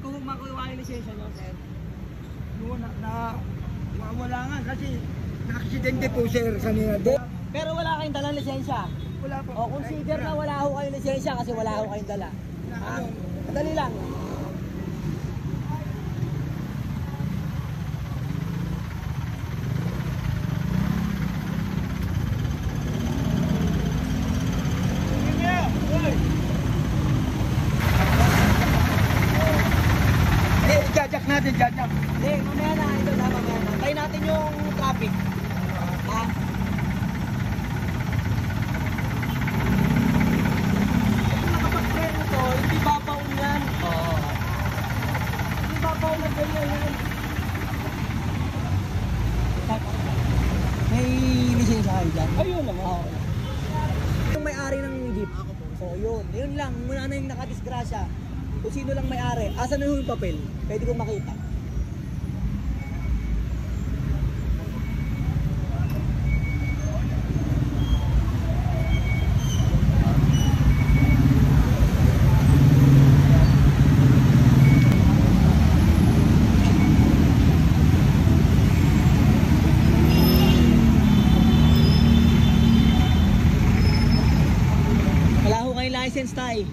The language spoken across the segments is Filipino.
ko makuha yung lisensya nyo, sir. Wala nga kasi na-aksidente po sir kanina. Pero wala kayong dalang lisensya. Wala po. O consider na wala ho kayong lisensya kasi wala ho kayong dala. Ha? Madali lang. Jajak natin, jajak. Hindi, mamaya na, ito na, mamaya na. Tayo natin yung traffic. Ha? Kung nakapag-preno to, hindi babaon yan. Oo. Hindi babaon na ganyan yan. May lisensya kayo dyan? Ayun naman. Oo. Yung may-ari ng jeep. Oo, yun. Yun lang. Muna na yung nakadisgrasya. Kung sino lang may-ari. Asan na yung papel? Pwede kong makita. Wala ho kayong license, tay.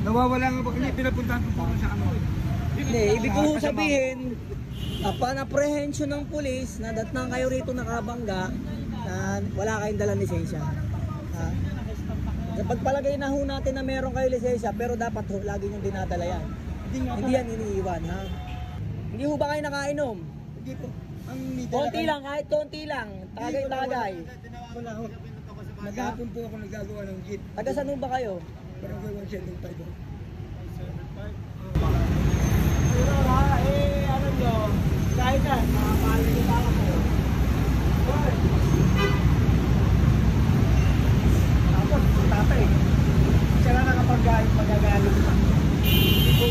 Nawawala nga po kasi pinapuntahan ko po sa ano. Hindi, ibig ko sabihin, upon apprehension ng pulis, na datnang kayo rito nakabangga, na wala kayong dalang lisensya. Ha? Sa pagpalagay na ho natin na meron kayo lisensya, pero dapat ho, lagi nyo dinadala yan. Hindi yan iniiwan, ha? Hindi ho ba kayo nakainom? Hindi po. Konti lang, kahit konti lang. Tagay-tagay. Wala ho. Maghapon po ako nagagawa ng jeep. Taga saan ho ba kayo? Barangay 175 po. Pero ha, ano nyo, kahit na, makapahal nyo pa ako. Tapos, tatay. Siya na nakapag-galit, magagalit pa. Hindi po,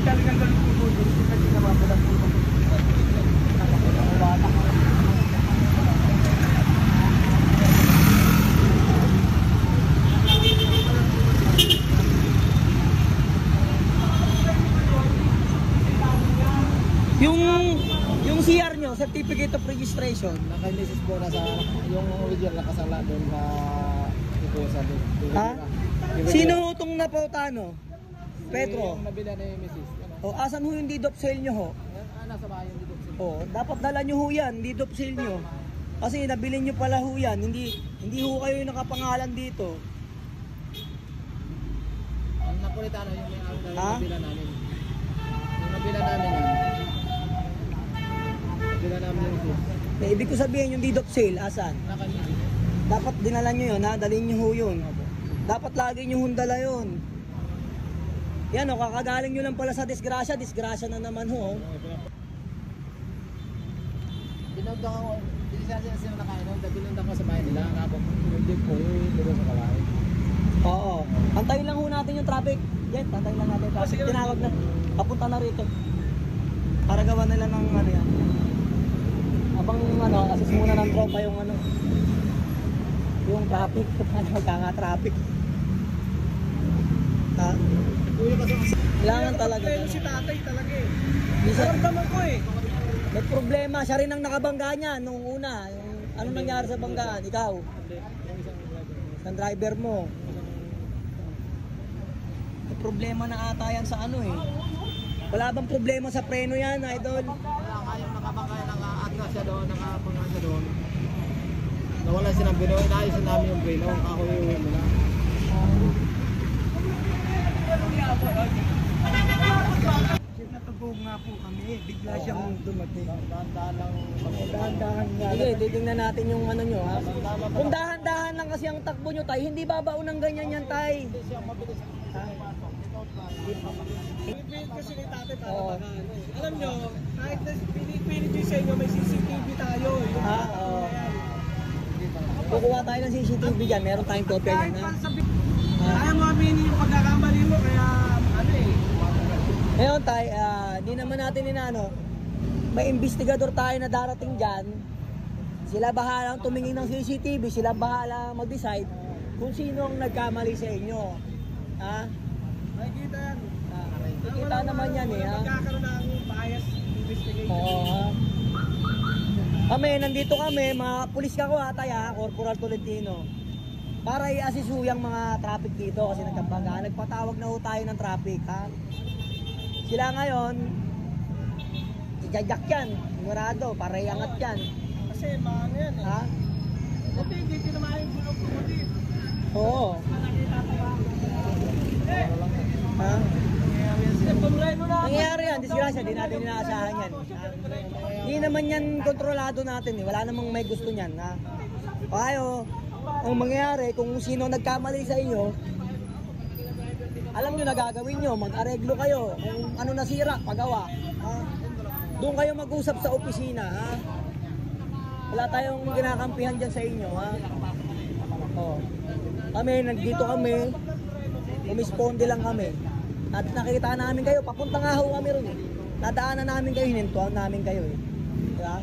talagang ganun po po. Hindi kasi nababalang po. Nakapagawala. Yung CR nyo, Certificate of Registration. Naka-message po na sa yung original nakasala doon na ito sa doon. Ha? Sino itong napauta, Petro? Yung nabila na yung message. O, asan ho yung deed of sale nyo ho? Nasa bahay yung dito. O, dapat dala nyo ho yan, deed of sale nyo. Kasi nabili nyo pala ho yan, hindi ho kayo yung nakapangalan dito. Ang Napolitano yung may Ha? nabila namin. Yung nabila namin yan. Nabila namin yung message. Ibig ko sabihin yung deed of sale, asan? Naka-message. Dapat dinala nyo yun, ha? Dalhin nyo ho yun. Dapat lagi nyo hundala yun. Yan o, kakagaling nyo lang pala sa disgrasya, disgrasya na naman ho. Binunta ko, hindi sila nakainom, binunta ko sa bahay nila. Kapag hindi po yung dito sa kalay. Oo. Antayin lang ho natin yung traffic. Yan, antayin lang natin yung traffic. Tinawag na. Papunta na rito. Para gawa nila ng ano yan. Abang assist muna ng tropa yung yung traffic. Magkaka-traffic. Ha? Kailangan talaga. Si tatay talaga eh. Naramdaman ko eh. May problema. Siya rin ang nakabangga niya nung una. Anong nangyari sa banggaan? Ikaw? Isang driver mo. May problema na ata yan sa ano eh. Wala bang problema sa preno yan, idol? Wala kayong nakabangkay, naka-atras siya doon, nakapunga siya doon. Nawala siya ng binoy, naayos namin yung preno, ako yung uwi mo na. Natugog nga po kami, bigla siyang dumating. Dahan-dahan lang. Dahan-dahan nga. Sige, titingnan natin yung ano nyo ha. Kung dahan-dahan lang kasi ang takbo nyo tay, hindi babaon ng ganyan yan tay. Hindi siya mabilis. Pipilit kasi ni tatay para Oo. magano. Alam nyo, kahit na pinipilit nyo sa inyo, may CCTV tayo. Ha? Oo. Kukuha tayo ng CCTV dyan, meron tayong kopya Kahit dyan ha. pa sabihin, kaya mo aminin yung pagkakamali mo, kaya ano eh. Ngayon tay, di naman natin may investigador tayo na darating dyan. Sila bahalang tumingin ng CCTV, sila bahalang mag-decide kung sino ang nagkamali sa inyo. Ha? Makikita yan. Kikita naman yan eh, ha? Magkakaroon ng bias investigation. Oo, ha? Kami, nandito kami, mga pulis ka ko atay ha, Corporal Tolentino. Para i-assist ho yung mga traffic dito kasi nagkabangga. Nagpatawag na ho tayo ng traffic, ha? Sila ngayon, ijajak yan, sigurado, para iangat yan. Kasi maano yan eh. Ha? Kasi hindi tinamaan yung bulok ko dito. Oo. Ha? Nangyayari yan, disgrasya, di natin inaasahan yan. Hindi naman yan kontrolado natin eh, wala namang may gusto niyan. Ha? Kayo, ang mangyayari, kung sino nagkamali sa inyo, alam nyo na gagawin nyo, mag-areglo kayo, kung ano nasira, pagawa. Ha? Doon kayo mag-usap sa opisina. Ha? Wala tayong kinakampihan dyan sa inyo. Ha? Oh. Kami, nandito kami, umisponde lang kami. At nakikita namin kayo, papunta nga ho kami ron eh. Nadaanan namin kayo, hinintuan namin kayo eh. Diba?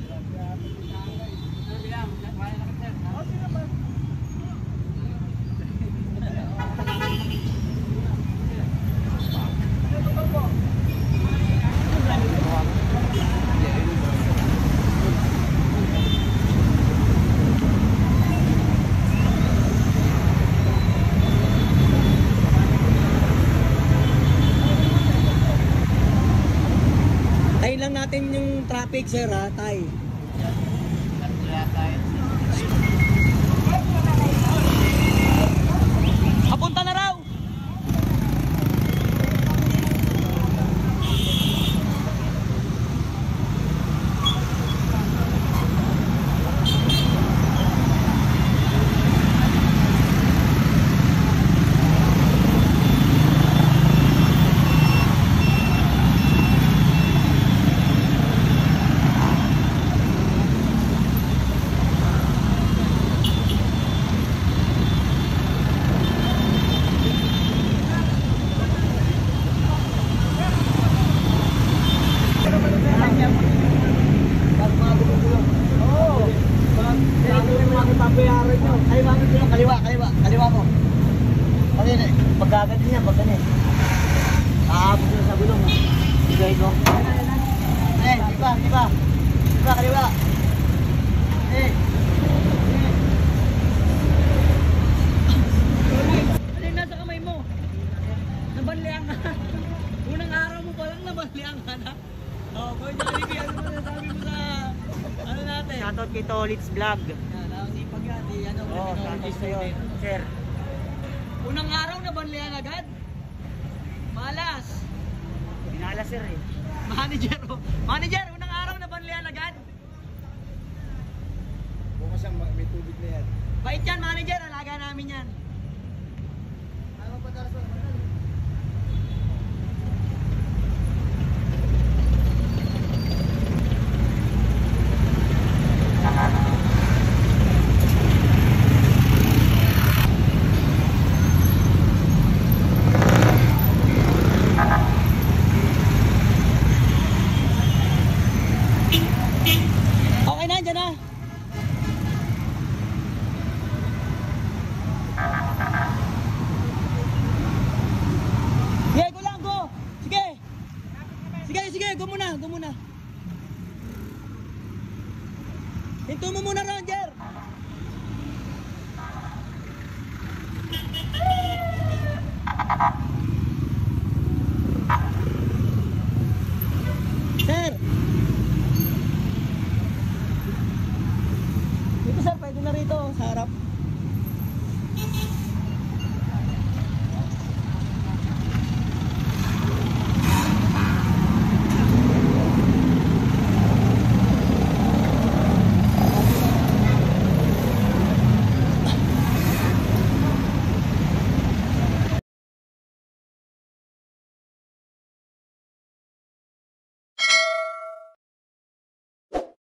Tayo lang natin yung traffic sir ha, tay. Papunta na raw! Kaliwa mo. Pagkagat niya, pag ganyan. Aabot na sa gulong. Bigay ko. Di ba, kaliwa. Ano yung nasa kamay mo? Nabanliang ka. Unang araw mo pa lang nabanliang ka na. Oh, Boy Jollibee, ano mo nasabi mo sa ano natin? Shoutout kay Tolits Vlog. Yan, nakasipag yan. Shoutout sa'yo, sir. Unang araw na banlian agad? Malas. Binala sir eh. Manager, unang araw na banlian agad? Bukas ang may tubig na yan. Bait yan, manager. Alaga namin yan. Ano pa taras ba? Okay na, dyan na. Sige, go lang, go. Sige, go muna. Hinto mo muna, Roger. Sir. Dito sir, pwede na rito sa harap.